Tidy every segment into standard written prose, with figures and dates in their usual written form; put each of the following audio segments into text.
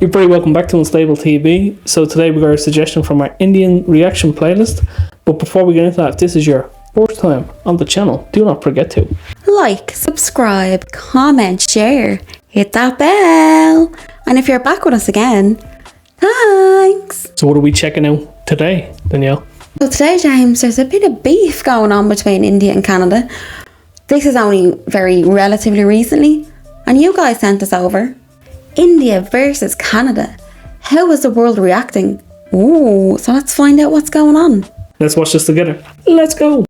You're very welcome back to Unstable TV. So today we got a suggestion from our Indian reaction playlist. But before we get into that, if this is your first time on the channel, do not forget to like, subscribe, comment, share, hit that bell. And if you're back with us again, thanks. So what are we checking out today, Danielle? So today, James, there's a bit of beef going on between India and Canada. This is only very relatively recently, and you guys sent us over. India versus Canada. How is the world reacting? Ooh, so let's find out what's going on. Let's watch this together. Let's go.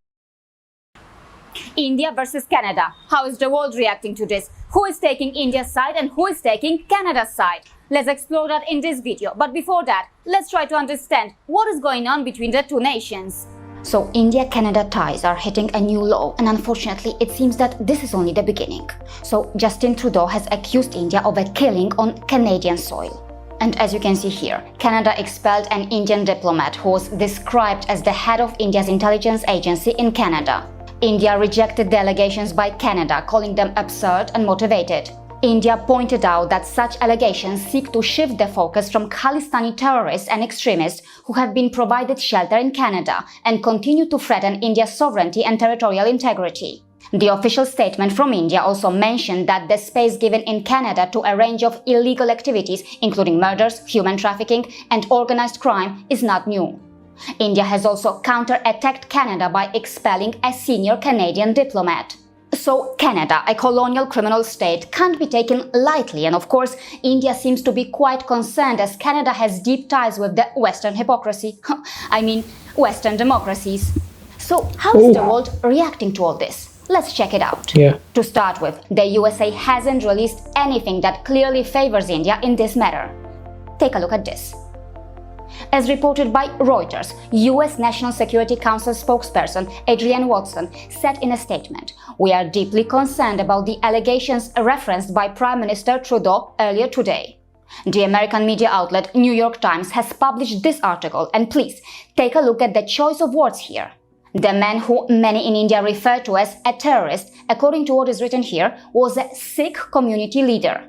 India versus Canada. How is the world reacting to this? Who is taking India's side and who is taking Canada's side? Let's explore that in this video. But before that, let's try to understand what is going on between the two nations. So India-Canada ties are hitting a new low, and unfortunately it seems that this is only the beginning. So Justin Trudeau has accused India of a killing on Canadian soil. And as you can see here, Canada expelled an Indian diplomat who was described as the head of India's intelligence agency in Canada. India rejected the allegations by Canada, calling them absurd and motivated. India pointed out that such allegations seek to shift the focus from Khalistani terrorists and extremists who have been provided shelter in Canada and continue to threaten India's sovereignty and territorial integrity. The official statement from India also mentioned that the space given in Canada to a range of illegal activities, including murders, human trafficking, and organized crime, is not new. India has also counter-attacked Canada by expelling a senior Canadian diplomat. So Canada, a colonial criminal state, can't be taken lightly, and of course India seems to be quite concerned as Canada has deep ties with the Western hypocrisy. I mean, Western democracies. So how is the world reacting to all this? Let's check it out. To start with, the USA hasn't released anything that clearly favors India in this matter. Take a look at this. As reported by Reuters, US National Security Council spokesperson Adrienne Watson said in a statement, "We are deeply concerned about the allegations referenced by Prime Minister Trudeau earlier today." The American media outlet New York Times has published this article, and please take a look at the choice of words here. The man who many in India refer to as a terrorist, according to what is written here, was a Sikh community leader.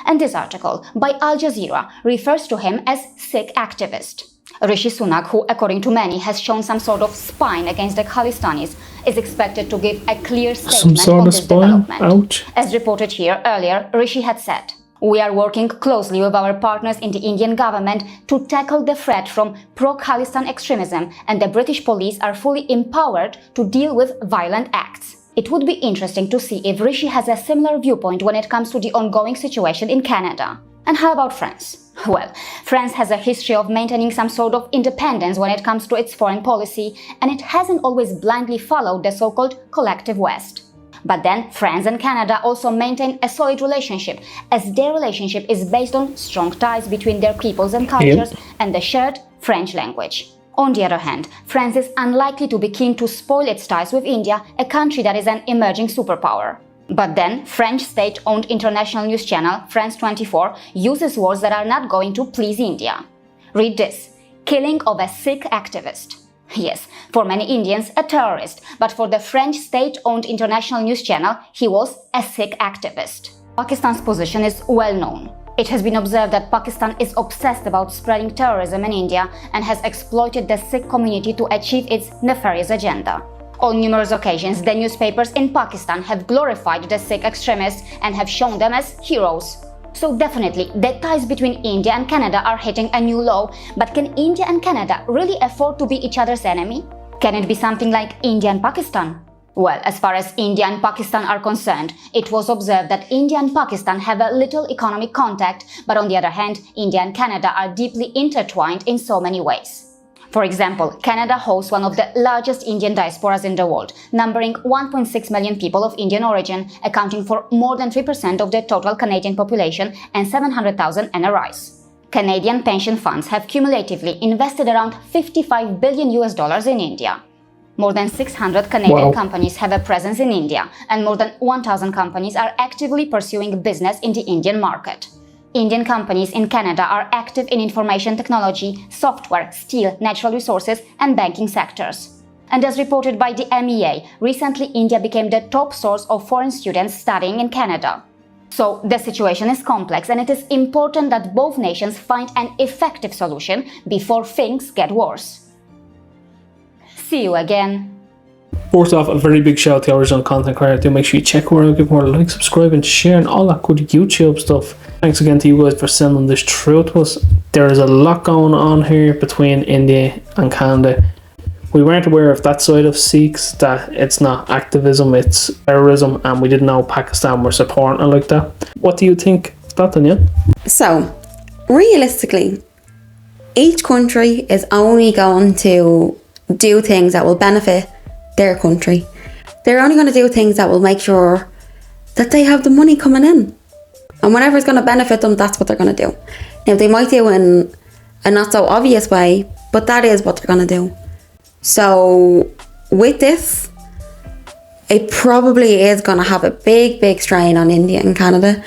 And this article by Al Jazeera refers to him as Sikh activist. Rishi Sunak, who according to many has shown some sort of spine against the Khalistanis, is expected to give a clear statement on this development. Ouch. As reported here earlier, Rishi had said, "We are working closely with our partners in the Indian government to tackle the threat from pro-Khalistan extremism, and the British police are fully empowered to deal with violent acts." It would be interesting to see if Rishi has a similar viewpoint when it comes to the ongoing situation in Canada. And how about France? Well, France has a history of maintaining some sort of independence when it comes to its foreign policy, and it hasn't always blindly followed the so-called collective West. But then, France and Canada also maintain a solid relationship, as their relationship is based on strong ties between their peoples and cultures and the shared French language. On the other hand, France is unlikely to be keen to spoil its ties with India, a country that is an emerging superpower. But then, French state-owned international news channel France 24 uses words that are not going to please India. Read this: killing of a Sikh activist. Yes, for many Indians, a terrorist, but for the French state-owned international news channel, he was a Sikh activist. Pakistan's position is well known. It has been observed that Pakistan is obsessed about spreading terrorism in India and has exploited the Sikh community to achieve its nefarious agenda. On numerous occasions, the newspapers in Pakistan have glorified the Sikh extremists and have shown them as heroes. So definitely, the ties between India and Canada are hitting a new low, but can India and Canada really afford to be each other's enemy? Can it be something like India and Pakistan? Well, as far as India and Pakistan are concerned, it was observed that India and Pakistan have a little economic contact, but on the other hand, India and Canada are deeply intertwined in so many ways. For example, Canada hosts one of the largest Indian diasporas in the world, numbering 1.6 million people of Indian origin, accounting for more than 3% of the total Canadian population and 700,000 NRIs. Canadian pension funds have cumulatively invested around $55 billion in India. More than 600 Canadian companies have a presence in India, and more than 1,000 companies are actively pursuing business in the Indian market. Indian companies in Canada are active in information technology, software, steel, natural resources, and banking sectors. And as reported by the MEA, recently India became the top source of foreign students studying in Canada. So the situation is complex, and it is important that both nations find an effective solution before things get worse. See you again. First off, a very big shout out to the original content creator. Do make sure you check her out, give her a like, subscribe, and share, and all that good YouTube stuff. Thanks again to you guys for sending this through to us. There is a lot going on here between India and Canada. We weren't aware of that side of Sikhs, that it's not activism, it's terrorism, and we didn't know Pakistan were supporting it like that. What do you think of that, Danielle? So, realistically, each country is only going to do things that will benefit their country. They're only going to do things that will make sure that they have the money coming in. And whatever's going to benefit them, that's what they're going to do. Now, they might do it in a not so obvious way, but that is what they're going to do. So, with this, it probably is going to have a big strain on India and Canada,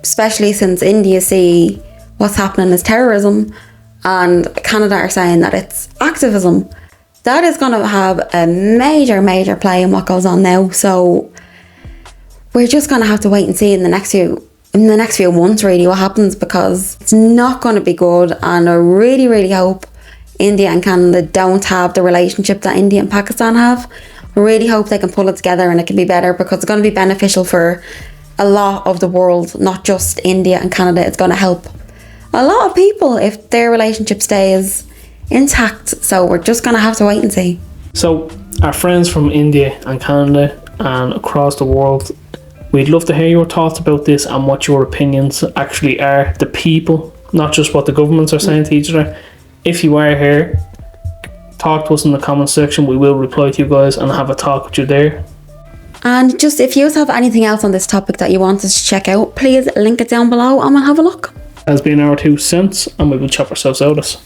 especially since India see what's happening as terrorism and Canada are saying that it's activism. That is going to have a major play in what goes on now. So we're just going to have to wait and see in the next few months really what happens, because it's not going to be good. And I really hope India and Canada don't have the relationship that India and Pakistan have. I really hope they can pull it together and it can be better, because it's going to be beneficial for a lot of the world, not just India and Canada. It's going to help a lot of people if their relationship stays intact. So we're just going to have to wait and see. So our friends from India and Canada and across the world, we'd love to hear your thoughts about this and what your opinions actually are. The people, not just what the governments are saying to each other. If you are here, talk to us in the comment section. We will reply to you guys and have a talk with you there. And just if you have anything else on this topic that you want us to check out, please link it down below and we'll have a look. Has been our 2 cents, and we will chop ourselves out of this.